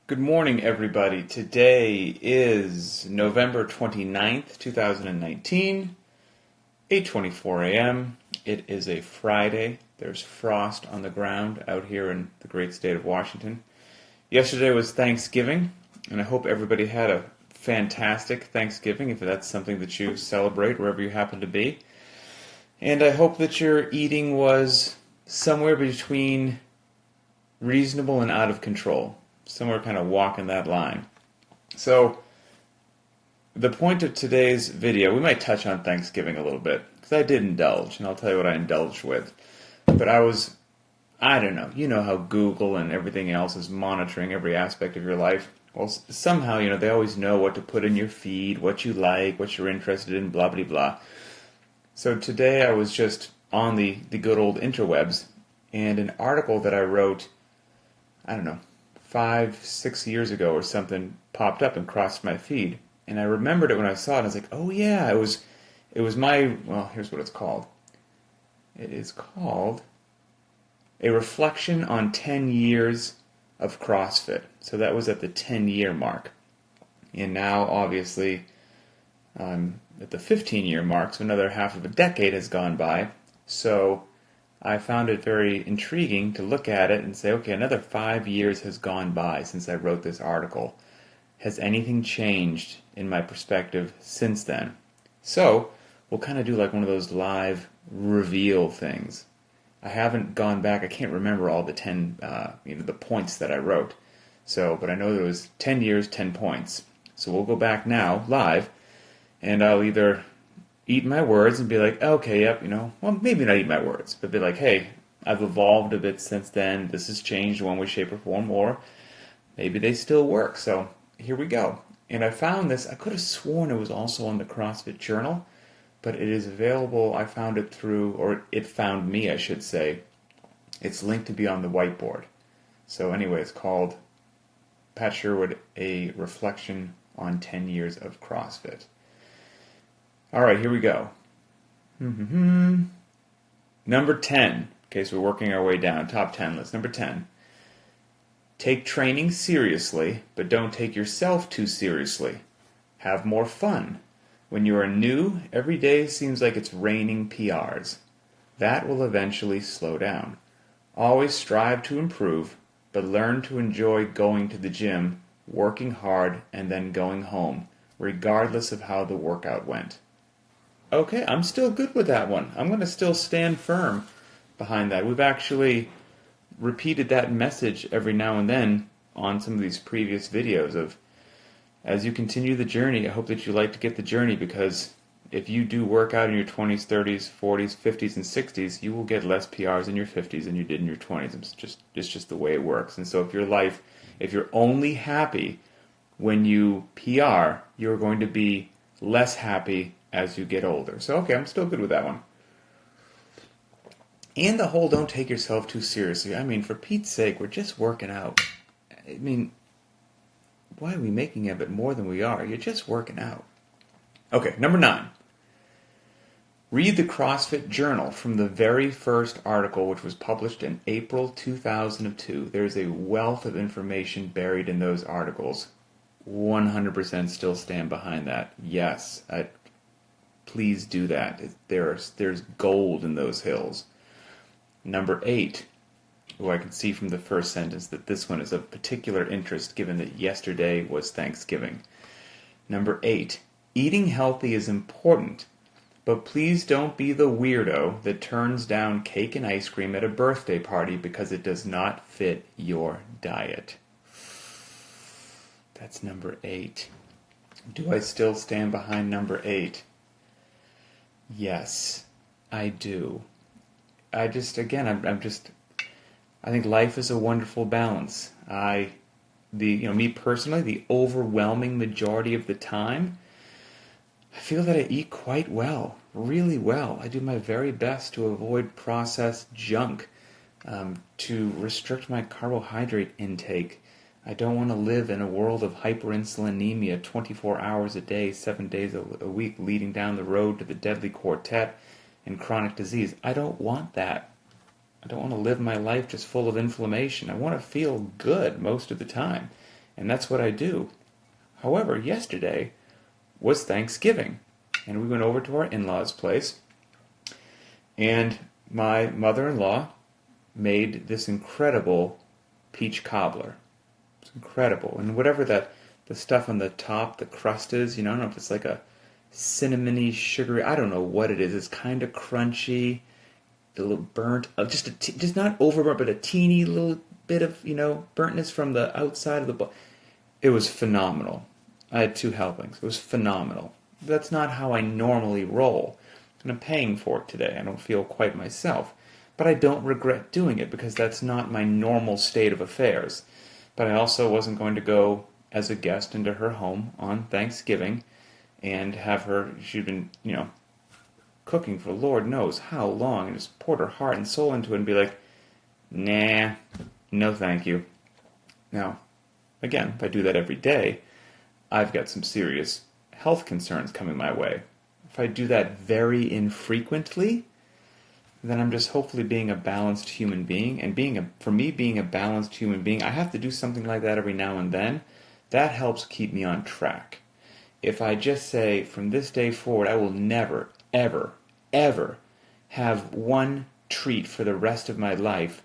Good morning, everybody. Today is November 29th, 2019, 8:24 a.m. It is a Friday. There's frost on the ground out here in the great state of Washington. Yesterday was Thanksgiving, and I hope everybody had a fantastic Thanksgiving, if that's something that you celebrate wherever you happen to be. And I hope that your eating was somewhere between reasonable and out of control. Somewhere kind of walking that line. So, the point of today's video, we might touch on Thanksgiving a little bit, because I did indulge, and I'll tell you what I indulged with. But I don't know, you know how Google and everything else is monitoring every aspect of your life. Well, somehow, they always know what to put in your feed, what you like, what you're interested in, blah, blah, blah. So today I was just on the good old interwebs, and an article that I wrote, I don't know, 5, 6 years ago or something popped up and crossed my feed, and I remembered it when I saw it. And I was like, oh yeah, it was my, well, here's what it's called. It is called A Reflection on 10 Years of CrossFit. So that was at the 10-year mark, and now obviously I'm at the 15-year mark, so another half of a decade has gone by. So I found it very intriguing to look at it and say, okay, another 5 years has gone by since I wrote this article. Has anything changed in my perspective since then? So we'll kind of do like one of those live reveal things. I haven't gone back. I can't remember all the 10, the points that I wrote. So, but I know there was 10 years, 10 points. So we'll go back now, live, and I'll either eat my words and be like, okay, yep, well, maybe not eat my words, but be like, hey, I've evolved a bit since then. This has changed one way, shape, or form, or maybe they still work. So here we go. And I found this. I could have sworn it was also on the CrossFit Journal, but it is available. I found it through, or it found me, I should say. It's linked to be on the whiteboard. So anyway, it's called Pat Sherwood, A Reflection on 10 Years of CrossFit. All right, here we go. Number 10. Okay, so we're working our way down. Top 10 list. Number 10. Take training seriously, but don't take yourself too seriously. Have more fun. When you are new, every day seems like it's raining PRs. That will eventually slow down. Always strive to improve, but learn to enjoy going to the gym, working hard, and then going home, regardless of how the workout went. Okay, I'm still good with that one. I'm going to still stand firm behind that. We've actually repeated that message every now and then on some of these previous videos of, as you continue the journey, I hope that you like to get the journey, because if you do work out in your 20s, 30s, 40s, 50s, and 60s, you will get less PRs in your 50s than you did in your 20s. It's just the way it works. And so if you're only happy when you PR, you're going to be less happy as you get older. So, okay, I'm still good with that one. And the whole don't take yourself too seriously. I mean, for Pete's sake, we're just working out. I mean, why are we making a bit more than we are? You're just working out. Okay, number 9. Read the CrossFit Journal from the very first article, which was published in April 2002. There's a wealth of information buried in those articles. 100% still stand behind that. Yes, please do that. There's gold in those hills. Number 8. I can see from the first sentence that this one is of particular interest given that yesterday was Thanksgiving. Number 8. Eating healthy is important, but please don't be the weirdo that turns down cake and ice cream at a birthday party because it does not fit your diet. That's number 8. Do I still stand behind number 8? Yes, I do. I think life is a wonderful balance. Me personally, the overwhelming majority of the time, I feel that I eat quite well, really well. I do my very best to avoid processed junk, to restrict my carbohydrate intake. I don't want to live in a world of hyperinsulinemia 24 hours a day, 7 days a week, leading down the road to the deadly quartet and chronic disease. I don't want that. I don't want to live my life just full of inflammation. I want to feel good most of the time. and that's what I do. However, yesterday was Thanksgiving, and we went over to our in-laws' place, and my mother-in-law made this incredible peach cobbler. It's incredible. And whatever the stuff on the top, the crust is, I don't know if it's like a cinnamony, sugary, I don't know what it is. It's kind of crunchy, a little burnt, just not overburnt, but a teeny little bit of, burntness from the outside of the bowl. It was phenomenal. I had 2 helpings. It was phenomenal. That's not how I normally roll. And I'm paying for it today. I don't feel quite myself. But I don't regret doing it because that's not my normal state of affairs. But I also wasn't going to go as a guest into her home on Thanksgiving and have her, she'd been, cooking for Lord knows how long, and just poured her heart and soul into it and be like, nah, no thank you. Now, again, if I do that every day, I've got some serious health concerns coming my way. If I do that very infrequently, then I'm just hopefully being a balanced human being. And for me, being a balanced human being, I have to do something like that every now and then. That helps keep me on track. If I just say, from this day forward, I will never, ever, ever have one treat for the rest of my life,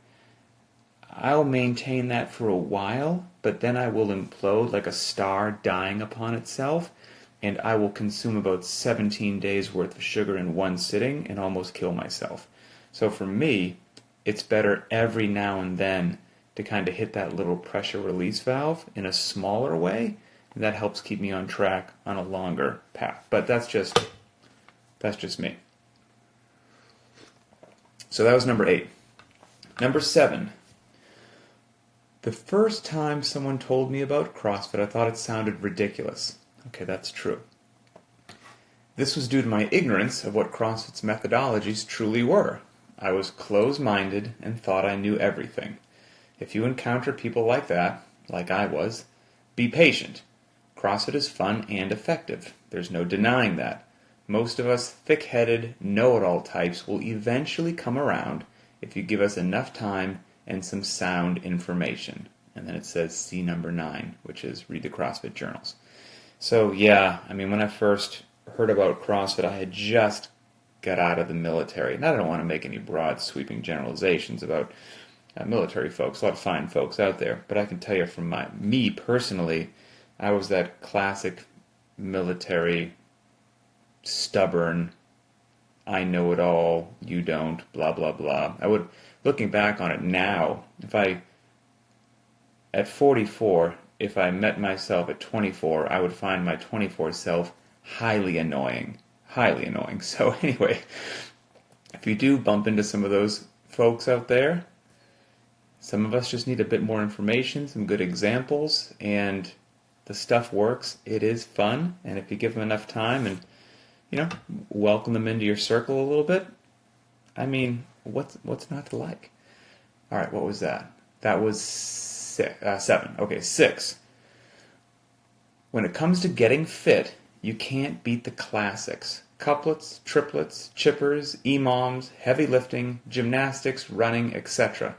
I'll maintain that for a while, but then I will implode like a star dying upon itself, and I will consume about 17 days worth of sugar in one sitting and almost kill myself. So for me, it's better every now and then to kind of hit that little pressure release valve in a smaller way, and that helps keep me on track on a longer path. But that's just me. So that was number 8. Number 7. The first time someone told me about CrossFit, I thought it sounded ridiculous. Okay, that's true. This was due to my ignorance of what CrossFit's methodologies truly were. I was closed-minded and thought I knew everything. If you encounter people like that, like I was, be patient. CrossFit is fun and effective. There's no denying that. Most of us thick-headed, know-it-all types will eventually come around if you give us enough time and some sound information. And then it says see number 9, which is read the CrossFit journals. So yeah, when I first heard about CrossFit, I had just got out of the military. And I don't want to make any broad, sweeping generalizations about military folks. A lot of fine folks out there. But I can tell you from me personally, I was that classic military, stubborn, I know it all, you don't, blah, blah, blah. Looking back on it now, at 44, if I met myself at 24, I would find my 24 self highly annoying. Highly annoying. So anyway, if you do bump into some of those folks out there, some of us just need a bit more information, some good examples, and the stuff works. It is fun, and if you give them enough time and, welcome them into your circle a little bit, what's not to like? All right, what was that? That was 7. Okay, 6. When it comes to getting fit, you can't beat the classics. Couplets, triplets, chippers, EMOMs, heavy lifting, gymnastics, running, etc.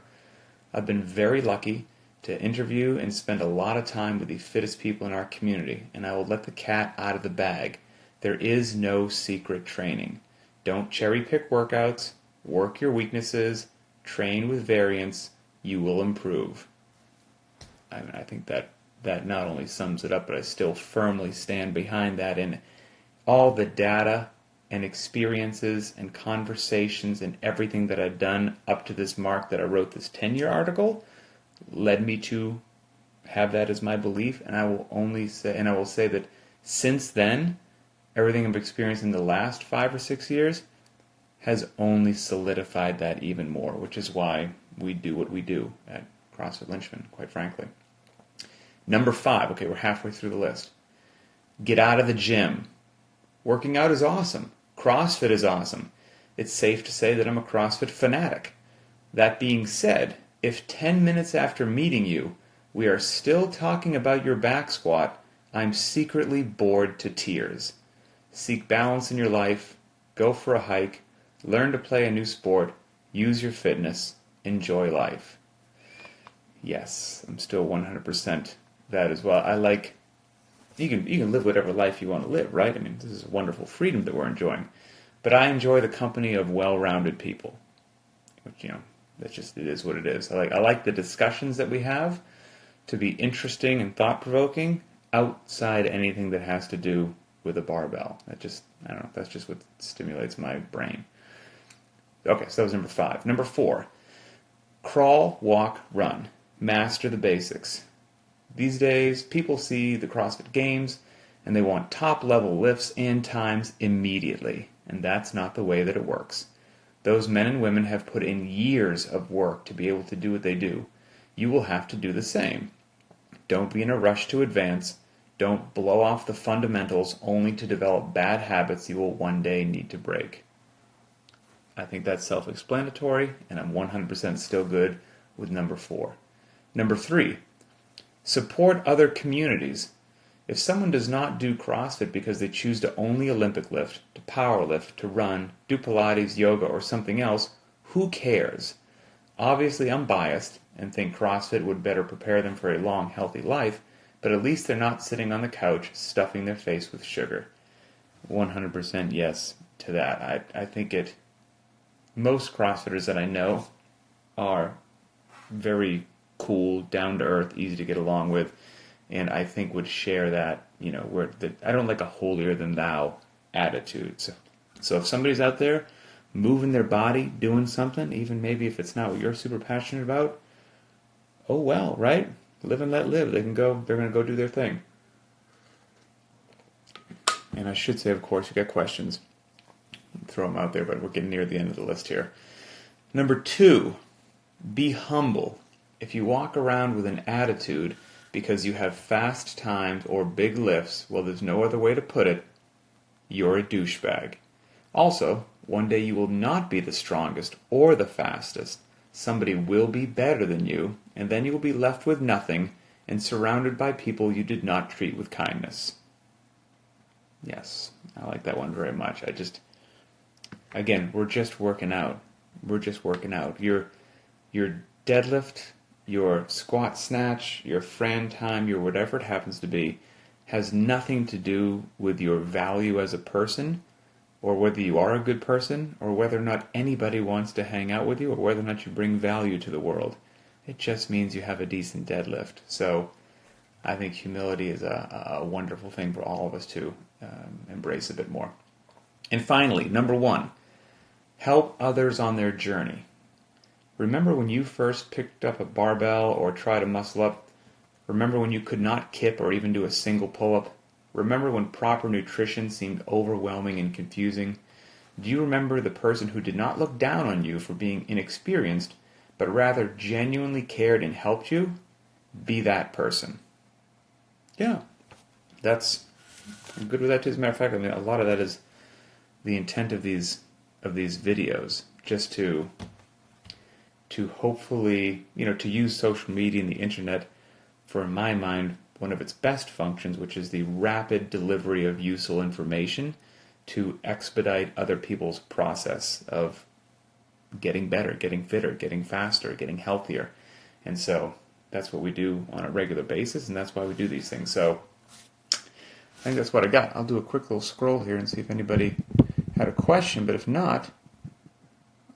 I've been very lucky to interview and spend a lot of time with the fittest people in our community, and I will let the cat out of the bag. There is no secret training. Don't cherry pick workouts, work your weaknesses, train with variance, you will improve. I think that not only sums it up, but I still firmly stand behind that. And all the data and experiences and conversations and everything that I've done up to this mark that I wrote this 10-year article led me to have that as my belief. And I will say that since then, everything I've experienced in the last 5 or 6 years has only solidified that even more, which is why we do what we do at CrossFit Linchpin, quite frankly. Number 5, okay, we're halfway through the list. Get out of the gym. Working out is awesome. CrossFit is awesome. It's safe to say that I'm a CrossFit fanatic. That being said, if 10 minutes after meeting you, we are still talking about your back squat, I'm secretly bored to tears. Seek balance in your life, go for a hike, learn to play a new sport, use your fitness, enjoy life. Yes, I'm still 100% that as well. I like, you can live whatever life you want to live, right? I mean, this is a wonderful freedom that we're enjoying. But I enjoy the company of well-rounded people, which, that's just, it is what it is. I like the discussions that we have to be interesting and thought-provoking outside anything that has to do with a barbell. I don't know, that's just what stimulates my brain. Okay, so that was number 5. Number 4, crawl, walk, run. Master the basics. These days, people see the CrossFit Games and they want top-level lifts and times immediately, and that's not the way that it works. Those men and women have put in years of work to be able to do what they do. You will have to do the same. Don't be in a rush to advance. Don't blow off the fundamentals only to develop bad habits you will one day need to break. I think that's self-explanatory, and I'm 100% still good with number 4. Number 3, support other communities. If someone does not do CrossFit because they choose to only Olympic lift, to power lift, to run, do Pilates, yoga, or something else, who cares? Obviously, I'm biased and think CrossFit would better prepare them for a long, healthy life, but at least they're not sitting on the couch stuffing their face with sugar. 100% yes to that. I think most CrossFitters that I know are very cool, down-to-earth, easy to get along with, and I think would share that, I don't like a holier-than-thou attitude. So if somebody's out there moving their body, doing something, even maybe if it's not what you're super passionate about, oh well, right? Live and let live. They're going to go do their thing. And I should say, of course, you got questions. Throw them out there, but we're getting near the end of the list here. Number 2, be humble. If you walk around with an attitude because you have fast times or big lifts, well, there's no other way to put it, you're a douchebag. Also, one day you will not be the strongest or the fastest. Somebody will be better than you, and then you will be left with nothing and surrounded by people you did not treat with kindness. Yes, I like that one very much. Again, we're just working out. Your deadlift, your squat snatch, your Fran time, your whatever it happens to be, has nothing to do with your value as a person, or whether you are a good person, or whether or not anybody wants to hang out with you, or whether or not you bring value to the world. It just means you have a decent deadlift. So I think humility is a wonderful thing for all of us to embrace a bit more. And finally, number 1, help others on their journey. Remember when you first picked up a barbell or tried to muscle up? Remember when you could not kip or even do a single pull-up? Remember when proper nutrition seemed overwhelming and confusing? Do you remember the person who did not look down on you for being inexperienced, but rather genuinely cared and helped you? Be that person. Yeah, I'm good with that too. As a matter of fact, a lot of that is the intent of these videos, just to hopefully, to use social media and the internet for, in my mind, one of its best functions, which is the rapid delivery of useful information to expedite other people's process of getting better, getting fitter, getting faster, getting healthier. And so that's what we do on a regular basis, and that's why we do these things. So I think that's what I got. I'll do a quick little scroll here and see if anybody had a question, but if not,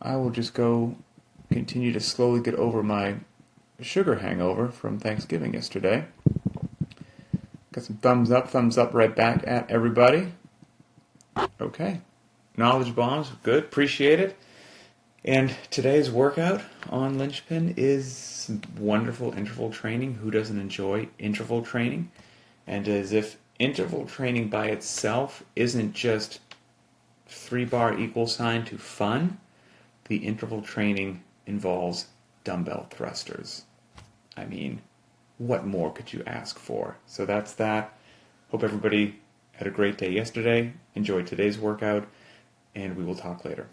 I will just continue to slowly get over my sugar hangover from Thanksgiving yesterday. Got some thumbs up right back at everybody. Okay. Knowledge bombs, good, appreciate it. And today's workout on Linchpin is wonderful interval training. Who doesn't enjoy interval training? And as if interval training by itself isn't just 3-bar equal sign to fun, the interval training involves dumbbell thrusters. I mean, what more could you ask for? So that's that. Hope everybody had a great day yesterday. Enjoy today's workout, and we will talk later.